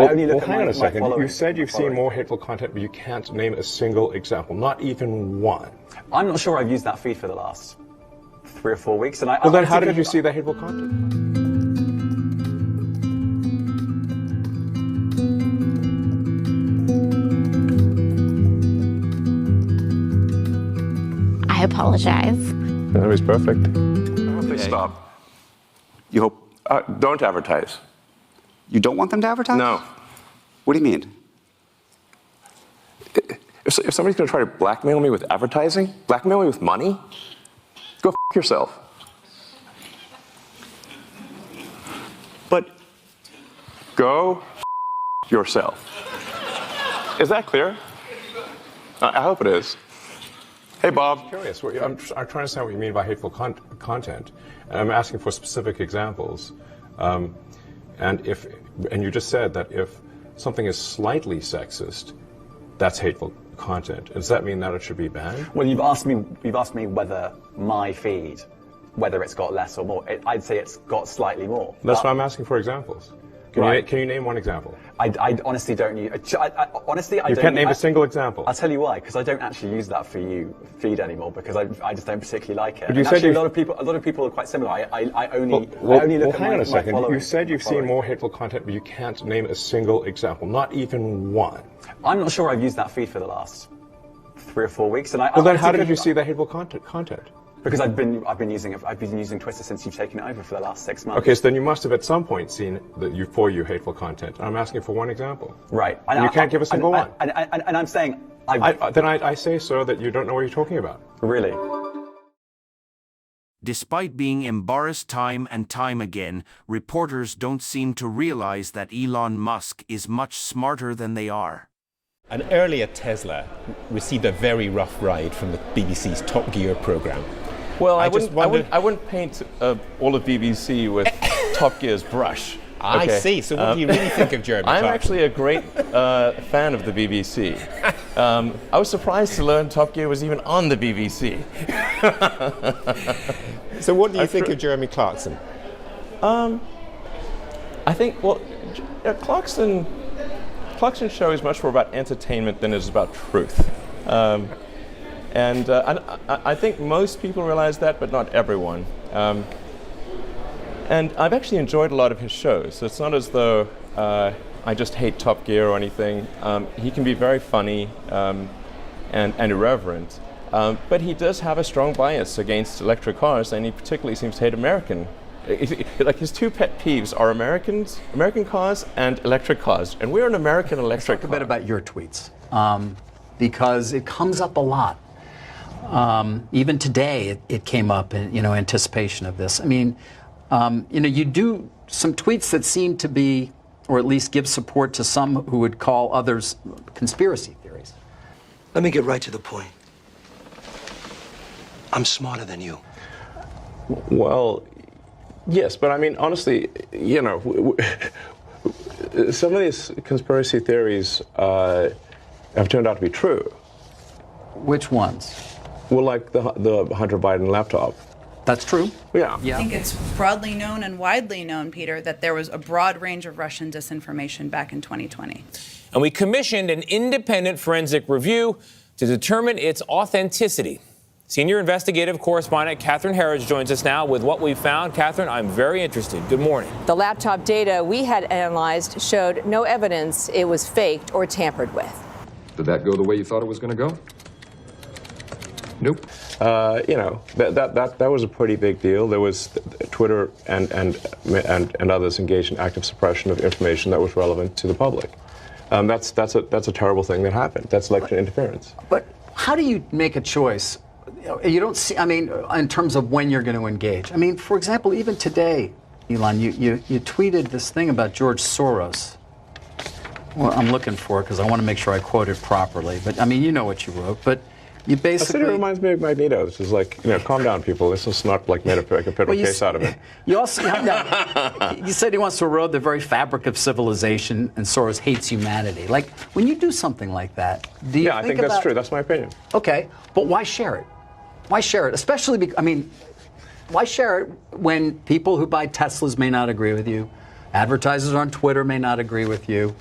I only look at hang on a second. following. You said you've seen more hateful content, but you can't name a single example, not even one. I'm not sure I've used that feed for the last 3 or 4 weeks. And then how did you see the hateful content? I apologize. That was perfect. I hope they stop. You hope? Don't advertise. You don't want them to advertise? No. What do you mean? If somebody's going to try to blackmail me with advertising, blackmail me with money, go f*** yourself. But go f*** yourself. Is that clear? I hope it is. Hey, Bob. I'm curious. I'm trying to understand what you mean by hateful content. And I'm asking for specific examples. And you just said that if something is slightly sexist, that's hateful content. Does that mean that it should be banned? Well, you've asked me whether my feed, whether it's got less or more. I'd say it's got slightly more. That's why I'm asking for examples. Can you name one example? I honestly don't use. Honestly, I you don't. can't name a single example. I'll tell you why. Because I don't actually use that for you feed anymore. Because I just don't particularly like it. But you said actually, a lot of people are quite similar. I only look at hang on a second. following. You said you've seen more hateful content, but you can't name a single example, not even one. I'm not sure I've used that feed for the last 3 or 4 weeks. And then how did you see the hateful content? Because I've been using Twitter since you've taken it over for the last 6 months. Okay, so then you must have at some point seen for you hateful content. I'm asking for one example. Right. And you can't give a single one. And I'm saying... Then I say, sir, that you don't know what you're talking about. Really? Despite being embarrassed time and time again, reporters don't seem to realize that Elon Musk is much smarter than they are. An earlier Tesla received a very rough ride from the BBC's Top Gear program. Well, I wouldn't paint all of BBC with Top Gear's brush. I see. So what do you really think of Jeremy I'm Clarkson? actually a great fan of the BBC. I was surprised to learn Top Gear was even on the BBC. So what do you think of Jeremy Clarkson? I think, Clarkson's show is much more about entertainment than it is about truth. And I think most people realize that, but not everyone. And I've actually enjoyed a lot of his shows. So it's not as though I just hate Top Gear or anything. He can be very funny and irreverent. But he does have a strong bias against electric cars, and he particularly seems to hate American. Like his two pet peeves are American cars and electric cars, and we're an American electric car. Let's talk a bit about your tweets, because it comes up a lot. Even today, it came up in anticipation of this. I mean, you do some tweets that seem to be, or at least give support to some who would call others conspiracy theories. Let me get right to the point. I'm smarter than you. Well, yes, but I mean, honestly, some of these conspiracy theories have turned out to be true. Which ones? Well, like the Hunter Biden laptop. That's true. Yeah. I think it's broadly known and widely known, Peter, that there was a broad range of Russian disinformation back in 2020. And we commissioned an independent forensic review to determine its authenticity. Senior investigative correspondent Catherine Harrods joins us now with what we found. Catherine, I'm very interested. Good morning. The laptop data we had analyzed showed no evidence it was faked or tampered with. Did that go the way you thought it was going to go? Nope. That was a pretty big deal. There was Twitter and others engaged in active suppression of information that was relevant to the public. That's a terrible thing that happened. That's election interference. But how do you make a choice? You don't see, I mean, in terms of when you're going to engage. I mean, for example, even today, Elon, you tweeted this thing about George Soros. Well, I'm looking for it because I want to make sure I quote it properly. But, I mean, you know what you wrote. But you basically... I said it reminds me of Magneto. This is like, calm down, people. This is not like made a federal case out of it. You also... you said he wants to erode the very fabric of civilization, and Soros hates humanity. Like, when you do something like that, do you I think that's true. That's my opinion. Okay, but why share it? Why share it? Especially, why share it when people who buy Teslas may not agree with you? Advertisers on Twitter may not agree with you.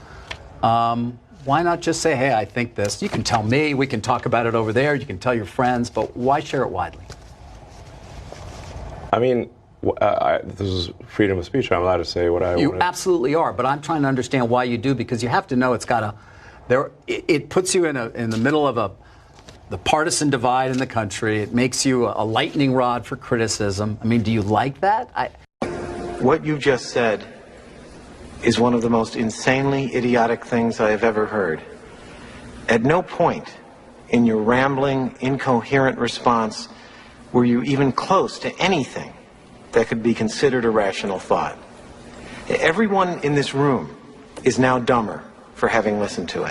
Why not just say, hey, I think this? You can tell me, we can talk about it over there, you can tell your friends, but why share it widely? I mean, this is freedom of speech. I'm allowed to say what I want. You absolutely are, but I'm trying to understand why you do, because you have to know it's got a. It puts you in the middle of the partisan divide in the country. It makes you a lightning rod for criticism. I mean, do you like that? What you just said is one of the most insanely idiotic things I have ever heard. At no point in your rambling, incoherent response were you even close to anything that could be considered a rational thought. Everyone in this room is now dumber for having listened to it.